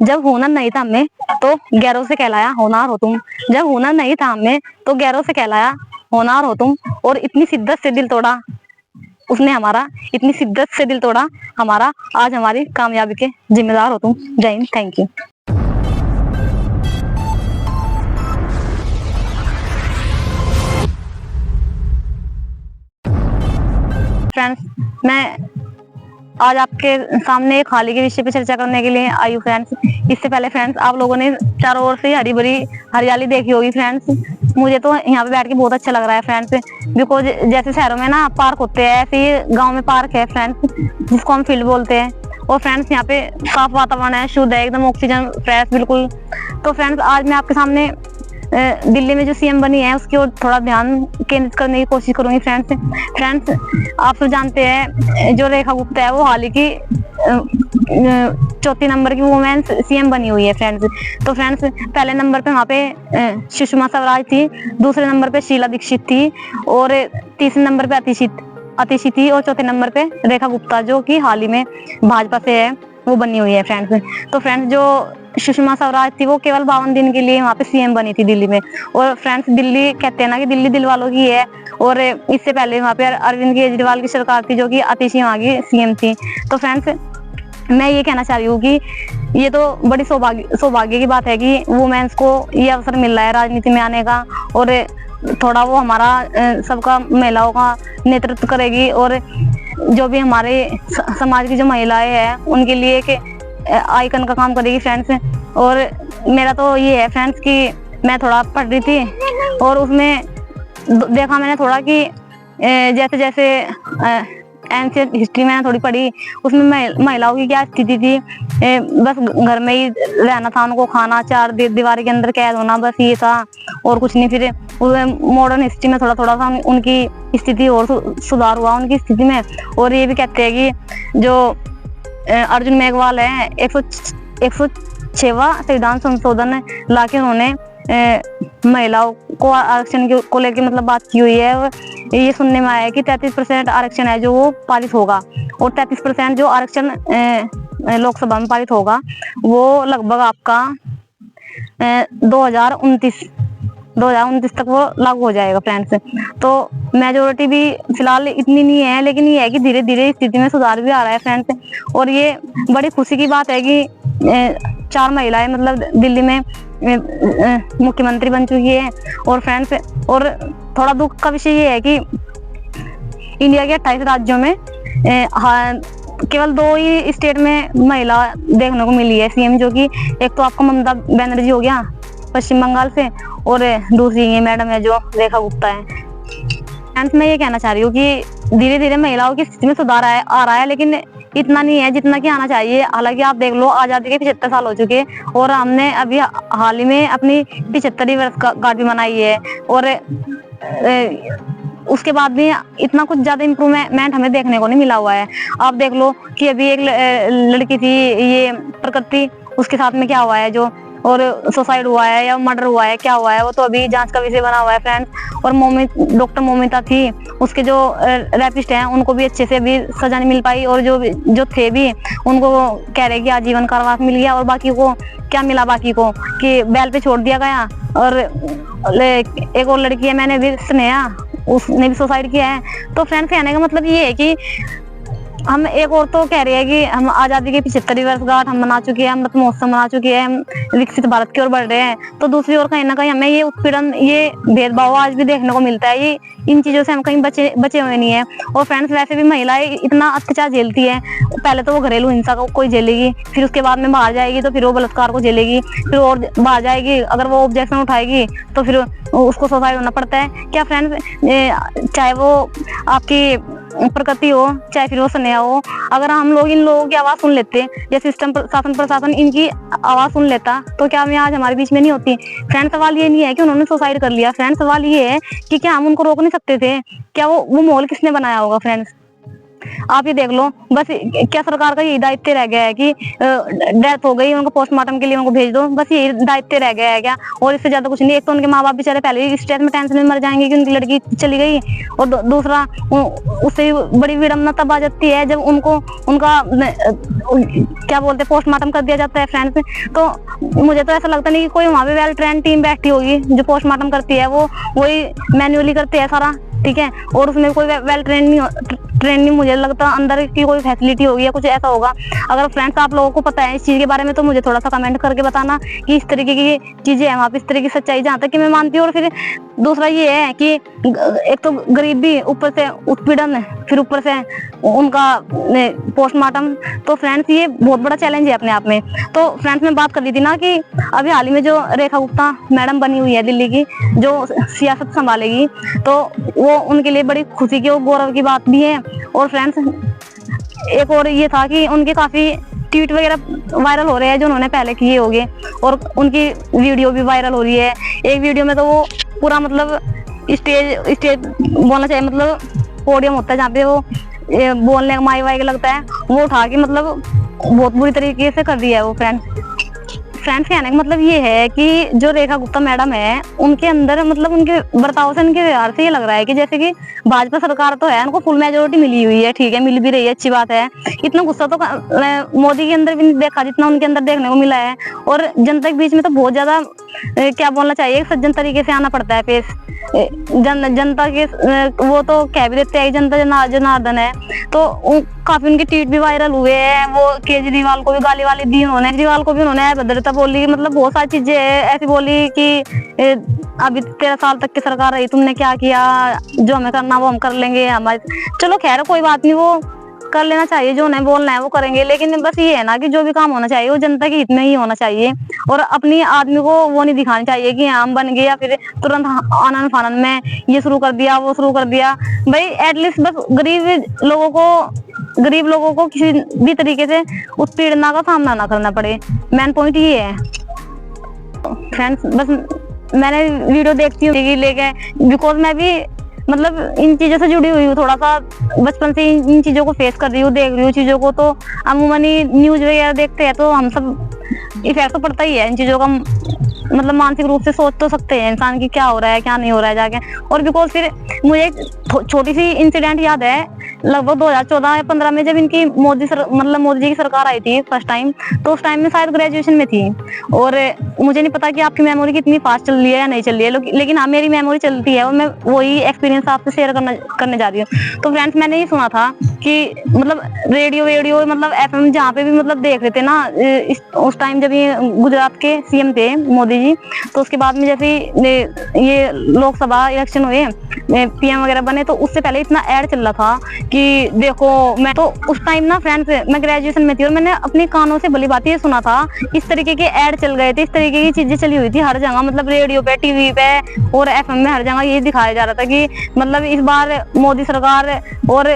जब हुनर नहीं था हमें तो गैरों से कहलाया होनहार हो तुम। जब हुनर नहीं था हमें तो गैरों से कहलाया होनहार हो तुम। और इतनी शिद्दत से दिल तोड़ा उसने हमारा, इतनी शिद्दत से दिल तोड़ा हमारा, आज हमारी कामयाबी के जिम्मेदार हो तुम। जय हिंद, थैंक यू। फ्रेंड्स, मैं आज आपके सामने एक हाल ही के विषय पे चर्चा करने के लिए आई हूँ फ्रेंड्स। इससे पहले फ्रेंड्स, आप लोगों ने चारों ओर से हरी भरी हरियाली देखी होगी फ्रेंड्स। मुझे तो यहाँ पे बैठ के बहुत अच्छा लग रहा है फ्रेंड्स, बिकॉज जैसे शहरों में ना पार्क होते हैं, ऐसे ही गाँव में पार्क है फ्रेंड्स, जिसको हम फील्ड बोलते हैं। और फ्रेंड्स, यहाँ पे साफ वातावरण है, शुद्ध है एकदम, ऑक्सीजन फ्रेश बिल्कुल। तो फ्रेंड्स, आज मैं आपके सामने दिल्ली में जो सीएम बनी है उसकी ओर थोड़ा ध्यान केंद्रित करने की कोशिश करूंगी फ्रेंड्स, आप सब जानते हैं जो रेखा गुप्ता है वो हाल ही की चौथी नंबर की वुमेन सीएम बनी हुई है फ्रेंड्स। तो फ्रेंड्स, पहले नंबर पे वहाँ पे सुषमा स्वराज थी, दूसरे नंबर पे शीला दीक्षित थी, और तीसरे नंबर पे अतिशी थी, और चौथे नंबर पे रेखा गुप्ता, जो कि हाल ही में भाजपा से है, वो बनी हुई है फ्रेंड्स। तो फ्रेंड्स, जो सुषमा स्वराज थी वो केवल 52 दिन के लिए वहाँ पे सीएम बनी थी दिल्ली में। और फ्रेंड्स, दिल्ली कहते हैं ना कि दिल्ली दिल वालों की है, और इससे पहले वहाँ पे अरविंद केजरीवाल की सरकार थी, जो कि अतिशी वहाँ की सीएम थी। तो फ्रेंड्स, मैं ये कहना चाह रही हूँ कि ये तो बड़ी सौभाग्य की बात है कि वुमेन्स को ये अवसर मिल रहा है राजनीति में आने का, और थोड़ा वो हमारा सबका महिलाओं का नेतृत्व करेगी, और जो भी हमारे समाज की जो महिलाएं हैं उनके लिए एक आइकन का काम करेगी फ्रेंड्स। और मेरा तो ये है फ्रेंड्स कि मैं थोड़ा पढ़ रही थी और उसमें देखा मैंने थोड़ा कि जैसे जैसे एंशियंट हिस्ट्री मैंने थोड़ी पढ़ी, उसमें महिलाओं की क्या स्थिति थी। बस घर में ही रहना था उनको, खाना, चार दीवार के अंदर कैद होना, बस ये था और कुछ नहीं। फिर मॉडर्न हिस्ट्री में थोड़ा थोड़ा सा उनकी स्थिति और सुधार हुआ उनकी स्थिति में। और ये भी कहते हैं कि जो अर्जुन मेघवाल है 106वां संविधान संशोधन लाके उन्होंने महिलाओं को आरक्षण को लेकर मतलब बात की हुई है। और ये सुनने में आया है कि 33% आरक्षण है जो वो पारित होगा, और 33% जो आरक्षण लोकसभा में पारित होगा वो लगभग आपका 2029 तक वो लागू हो जाएगा फ्रेंड्स। तो मेजोरिटी भी फिलहाल इतनी नहीं है, लेकिन ये है कि धीरे धीरे स्थिति में सुधार भी आ रहा है फ्रेंड्स। और ये बड़ी खुशी की बात है कि 4 महिलाएं मतलब दिल्ली में मुख्यमंत्री बन चुकी है। और फ्रेंड्स, और थोड़ा दुख का विषय ये है कि इंडिया के 28 राज्यों में केवल 2 ही स्टेट में महिला देखने को मिली है सीएम, जो कि एक तो आपका ममता बनर्जी हो गया पश्चिम बंगाल से, और दूसरी ये मैडम है जो रेखा गुप्ता है। फ्रेंड्स, मैं ये कहना चाह रही हूँ कि धीरे धीरे महिलाओं की स्थिति में सुधार आ रहा है, लेकिन इतना नहीं है जितना कि आना चाहिए। हालांकि आप देख लो, आजादी के 75 साल हो चुके और हमने अभी हाल ही में अपनी 75वीं वर्षगांठ भी मनाई है, और उसके बाद भी इतना कुछ ज्यादा इम्प्रूवमेंट हमें देखने को नहीं मिला हुआ है। आप देख लो कि अभी एक लड़की थी ये प्रकृति, उसके साथ में क्या हुआ है, जो और सुसाइड हुआ है या मर्डर हुआ है, क्या हुआ है, वो तो अभी जांच का विषय बना हुआ है फ्रेंड्स। और डॉक्टर मोमिता थी, उसके जो रेपिस्ट हैं उनको भी अच्छे से अभी सजा नहीं मिल पाई, और जो थे भी उनको कह रहे कि आजीवन कारावास मिल गया, और बाकी को क्या मिला, बाकी को कि बैल पे छोड़ दिया गया। और एक और लड़की है, मैंने भी स्नेहा, उसने भी सुसाइड किया है। तो फ्रेंड्स, कहने का मतलब ये है कि हम एक और तो कह रहे हैं कि हम आजादी की 75वीं वर्षगांठ हम मना चुके हैं, अमृत महोत्सव मना चुके हैं, हम विकसित भारत की ओर बढ़ रहे हैं। तो दूसरी ओर कहीं ना कहीं हमें ये उत्पीड़न, ये भेदभाव आज भी देखने को मिलता है। ये इन चीजों से हम कहीं बचे हुए नहीं है। और फ्रेंड्स, वैसे भी महिलाएं इतना अत्याचार झेलती है, पहले तो वो घरेलू हिंसा को कोई झेलेगी, फिर उसके बाद में बाहर जाएगी तो फिर वो बलात्कार को झेलेगी, फिर और बाहर जाएगी, अगर वो ऑब्जेक्शन उठाएगी तो फिर उसको सुसाइड होना पड़ता है। क्या फ्रेंड्स, चाहे वो आपकी प्रकृति हो, चाहे फिर वो स्नेहा हो, अगर हम लोग इन लोगों की आवाज सुन लेते, या सिस्टम शासन प्रशासन इनकी आवाज सुन लेता, तो क्या हमें आज हमारे बीच में नहीं होती। फ्रेंड, सवाल ये नहीं है कि उन्होंने सुसाइड कर लिया, फ्रेंड सवाल ये है कि क्या हम उनको रोक नहीं सकते थे, क्या वो माहौल किसने बनाया होगा फ्रेंड्स। आप ये देख लो, बस क्या सरकार का यही दायित्व रह गया है कि डेथ हो गई उनको पोस्टमार्टम के लिए उनको भेज दो, बस यही दायित्व रह गया है क्या? और इससे ज्यादा कुछ नहीं। एक तो उनके माँ बाप बेचारे पहले ही स्ट्रेस में टेंशन में मर जाएंगे कि उनकी लड़की चली गई, और दूसरा उससे बड़ी विडम्बना तब आ जाती है जब उनको उनका क्या बोलते हैं पोस्टमार्टम कर दिया जाता है फ्रेंड्स। तो मुझे तो ऐसा लगता नहीं कि कोई वहाँ पे वेल ट्रेन टीम बैठी होगी जो पोस्टमार्टम करती है, वो वही मैन्युअली करते हैं सारा, ठीक है। और उसमें कोई वेल ट्रेन नहीं मुझे लगता अंदर की कोई फैसिलिटी होगी या कुछ ऐसा होगा। अगर फ्रेंड्स आप लोगों को पता है इस चीज के बारे में तो मुझे थोड़ा सा कमेंट करके बताना कि इस तरीके की चीजें हैं वहाँ पे, इस तरह की सच्चाई जहाँ तक कि मैं मानती हूँ। और फिर दूसरा ये है कि एक तो गरीबी, ऊपर से उत्पीड़न, फिर ऊपर से उनका पोस्टमार्टम। तो फ्रेंड्स ये बहुत बड़ा चैलेंज है अपने आप में। तो फ्रेंड्स मैं बात कर रही थी ना कि अभी हाल ही में जो रेखा गुप्ता मैडम बनी हुई है दिल्ली की, जो सियासत संभालेगी, तो वो उनके लिए बड़ी खुशी की और गौरव की बात भी है। और फ्रेंड्स एक और ये था कि उनके काफी ट्वीट वगैरह वायरल हो रहे हैं जो उन्होंने पहले किए होंगे, और उनकी वीडियो भी वायरल हो रही है। एक वीडियो में तो वो पूरा मतलब स्टेज बोलना चाहिए, मतलब पोडियम होता है जहाँ पे वो बोलने का माइक वाइक लगता है, वो उठा के मतलब बहुत बुरी तरीके से कर दिया है वो। फ्रेंड्स कहने का मतलब ये है कि जो रेखा गुप्ता मैडम है उनके अंदर मतलब उनके बर्ताव से, उनके व्यवहार से ये लग रहा है कि जैसे कि भाजपा सरकार तो है, उनको फुल मेजोरिटी मिली हुई है, ठीक है, मिल भी रही है, अच्छी बात है। इतना गुस्सा तो मोदी के अंदर भी नहीं देखा जितना उनके अंदर देखने को मिला है। और जनता के बीच में तो बहुत ज्यादा क्या बोलना चाहिए, सज्जन तरीके से आना पड़ता है पेश। जनता के वो तो कह भी देते हैं जनता जनार्दन है। तो काफी उनके ट्वीट भी वायरल हुए हैं। वो केजरीवाल को भी गाली वाली दी उन्होंने, केजरीवाल को भी उन्होंने अभद्रता बोली, मतलब बहुत सारी चीजें ऐसी बोली कि अभी 13 साल तक की सरकार रही, तुमने क्या किया, जो हमें करना वो हम कर लेंगे हमारे। चलो खैर कोई बात नहीं, वो कर लेना चाहिए, जो उन्हें बोलना है वो करेंगे। लेकिन बस ये है ना कि जो भी काम होना चाहिए वो जनता के हित में ही होना चाहिए, और अपनी आदमी को वो नहीं दिखानी चाहिए कि हम बन गए या फिर तुरंत आनन फानन में ये शुरू कर दिया वो शुरू कर दिया। भाई एटलीस्ट बस गरीब लोगों को किसी भी तरीके से उत्पीड़ना का सामना ना करना पड़े, मेन पॉइंट ये है। फ्रेंड्स बस मैंने वीडियो देखती हूँ लेके, बिकॉज मैं भी मतलब इन चीजों से जुड़ी हुई हूँ, थोड़ा सा बचपन से इन चीजों को फेस कर रही हूँ, देख रही हूँ चीजों को। तो अमूमन न्यूज वगैरह देखते हैं तो हम सब इफेक्ट तो पड़ता ही है इन चीजों का, मतलब मानसिक रूप से सोच तो सकते हैं इंसान की क्या हो रहा है क्या नहीं हो रहा है जाके। और बिकॉज फिर मुझे एक छोटी सी इंसिडेंट याद है, लगभग 2014 या 15 में जब इनकी मोदी जी की सरकार आई थी फर्स्ट टाइम, तो उस टाइम में शायद ग्रेजुएशन में थी। और मुझे नहीं पता कि आपकी मेमोरी कितनी फास्ट चल रही है या नहीं चल रही है, लेकिन हाँ मेरी मेमोरी चलती है और मैं वही एक्सपीरियंस आपसे शेयर करने जा रही हूँ। तो फ्रेंड्स मैंने ये सुना था कि मतलब रेडियो मतलब FM जहाँ पे भी मतलब देख रहे थे ना, उस टाइम जब ये गुजरात के CM थे मोदी जी, तो उसके बाद में जैसे ये लोकसभा इलेक्शन हुए, PM वगैरह बने, तो उससे पहले इतना ऐड चल रहा था कि देखो मैं तो उस टाइम ना फ्रेंड्स मैं ग्रेजुएशन में थी और मैंने अपने कानों से भली बात ये सुना था, इस तरीके के ऐड चल गए थे, इस तरीके की चीजें चली हुई थी हर जगह, मतलब रेडियो पे, TV पे और FM में हर जगह ये दिखाया जा रहा था कि मतलब इस बार मोदी सरकार, और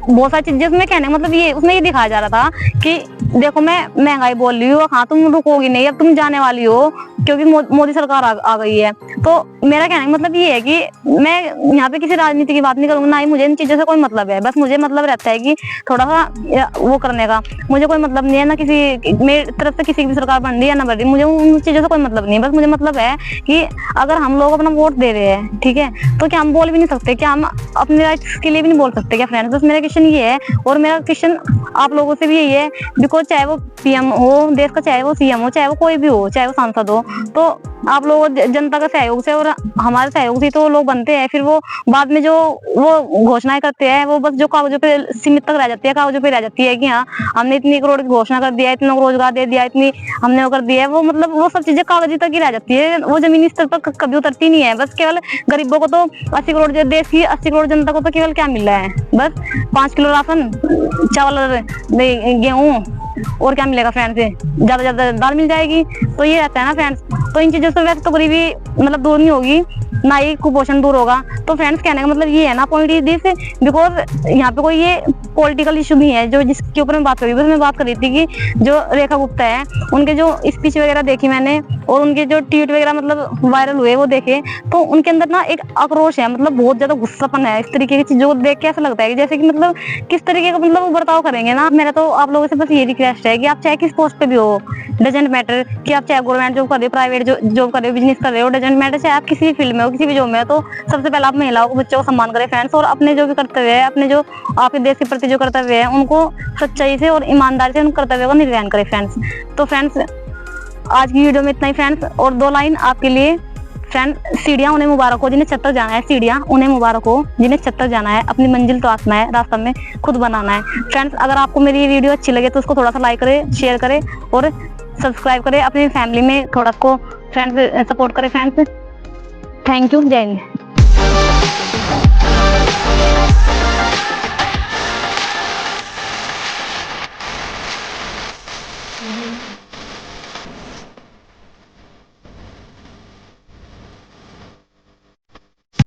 बहुत सारी चीजें उसमें कहने मतलब उसमें ये दिखाया जा रहा था कि देखो मैं महंगाई बोल रही हूँ, हाँ तुम रुकोगी नहीं, अब तुम जाने वाली हो क्योंकि मोदी सरकार आ गई है। तो मेरा कहने का मतलब ये है कि मैं यहाँ पे किसी राजनीति की बात नहीं करूंगा, ना ही मुझे इन चीजों से कोई मतलब है। बस मुझे मतलब रहता है कि थोड़ा सा वो करने का, मुझे कोई मतलब नहीं है ना किसी मेरी तरफ से किसी की भी सरकार बन रही है ना बन रही, मुझे उन चीजों से कोई मतलब नहीं है। बस मुझे मतलब है कि अगर हम लोग अपना वोट दे रहे हैं, ठीक है, तो क्या हम बोल भी नहीं सकते, क्या हम अपने राइट्स के लिए भी नहीं बोल सकते क्या फ्रेंड्स? बस मेरा क्वेश्चन ये है, और मेरा क्वेश्चन आप लोगों से भी यही है, बिकॉज चाहे वो PM हो देश का, चाहे वो CM हो, चाहे वो कोई भी हो, चाहे वो सांसद हो, तो आप लोग जनता का सहयोग से और हमारे सहयोग से तो लोग बनते हैं। फिर वो बाद में जो वो घोषणाएं करते हैं वो बस जो कागजों पे सीमित तक रह जाती है, कागजों पे रह जाती है कि हाँ हमने इतनी करोड़ की घोषणा कर दिया, इतना रोजगार दे दिया, इतनी हमने वो कर दिया है, वो मतलब वो सब चीजें कागजी तक ही रह जाती है, वो जमीनी स्तर पर कभी उतरती नहीं है। बस केवल गरीबों को तो 80 करोड़ देश की 80 करोड़ जनता को तो केवल क्या मिल रहा है, बस 5 किलो राशन, चावल, गेहूँ, और क्या मिलेगा फ्रेंड्स, ज्यादा दाल मिल जाएगी। तो ये रहता है ना फ्रेंड्स। तो इन चीजों से वैसे तो गरीबी मतलब दूर नहीं होगी, ना ही कुपोषण दूर होगा। तो फ्रेंड्स कहने का मतलब ये है ना, पॉइंट इज दिस, बिकॉज यहाँ पे कोई ये पॉलिटिकल इशू नहीं है जो जिसके ऊपर मैं बात कर रही हूँ। बस मैं बात कर रही थी कि जो रेखा गुप्ता है, उनके जो स्पीच वगैरह देखी मैंने और उनके जो ट्वीट वगैरह मतलब वायरल हुए वो देखे, तो उनके अंदर ना एक आक्रोश है, मतलब बहुत ज्यादा गुस्सापन है। इस तरीके की चीजों को देख के ऐसा लगता है कि जैसे कि मतलब किस तरीके का मतलब वो बर्ताव करेंगे ना। मेरा तो आप लोगों से बस ये रिक्वेस्ट है कि आप चाहे किस पोस्ट पे भी हो, डजेंट मैटर कि आप चाहे गवर्नमेंट जॉब कर रहे हो, प्राइवेट जॉब कर रहे हो, बिजनेस कर रहे हो, डजेंट मैटर, चाहे आप किसी भी फील्ड में हो, किसी भी जॉब में हो, तो सबसे पहले आप महिलाओं को, बच्चों को सम्मान करें फ्रेंड्स। और अपने जो भी कर्तव्य है, अपने जो आपके देश के प्रति जो कर्तव्य है, उनको सच्चाई से और ईमानदारी से उन कर्तव्यों का निर्वहन करें फ्रेंड्स। तो फ्रेंड्स आज की वीडियो में इतना ही फ्रेंड्स। और 2 लाइन आपके लिए फ्रेंड, सीढ़ियां उन्हें मुबारक हो जिन्हें छत तक जाना है, सीढ़ियां उन्हें मुबारक हो जिन्हें छत तक जाना है, अपनी मंजिल तो आसमा है, रास्ता में खुद बनाना है। फ्रेंड्स अगर आपको मेरी ये वीडियो अच्छी लगे तो उसको थोड़ा सा लाइक करें, शेयर करें और सब्सक्राइब करें, अपनी फैमिली में थोड़ा को फ्रेंड्स सपोर्ट करें फ्रेंड्स। थैंक यू, जय हिंद।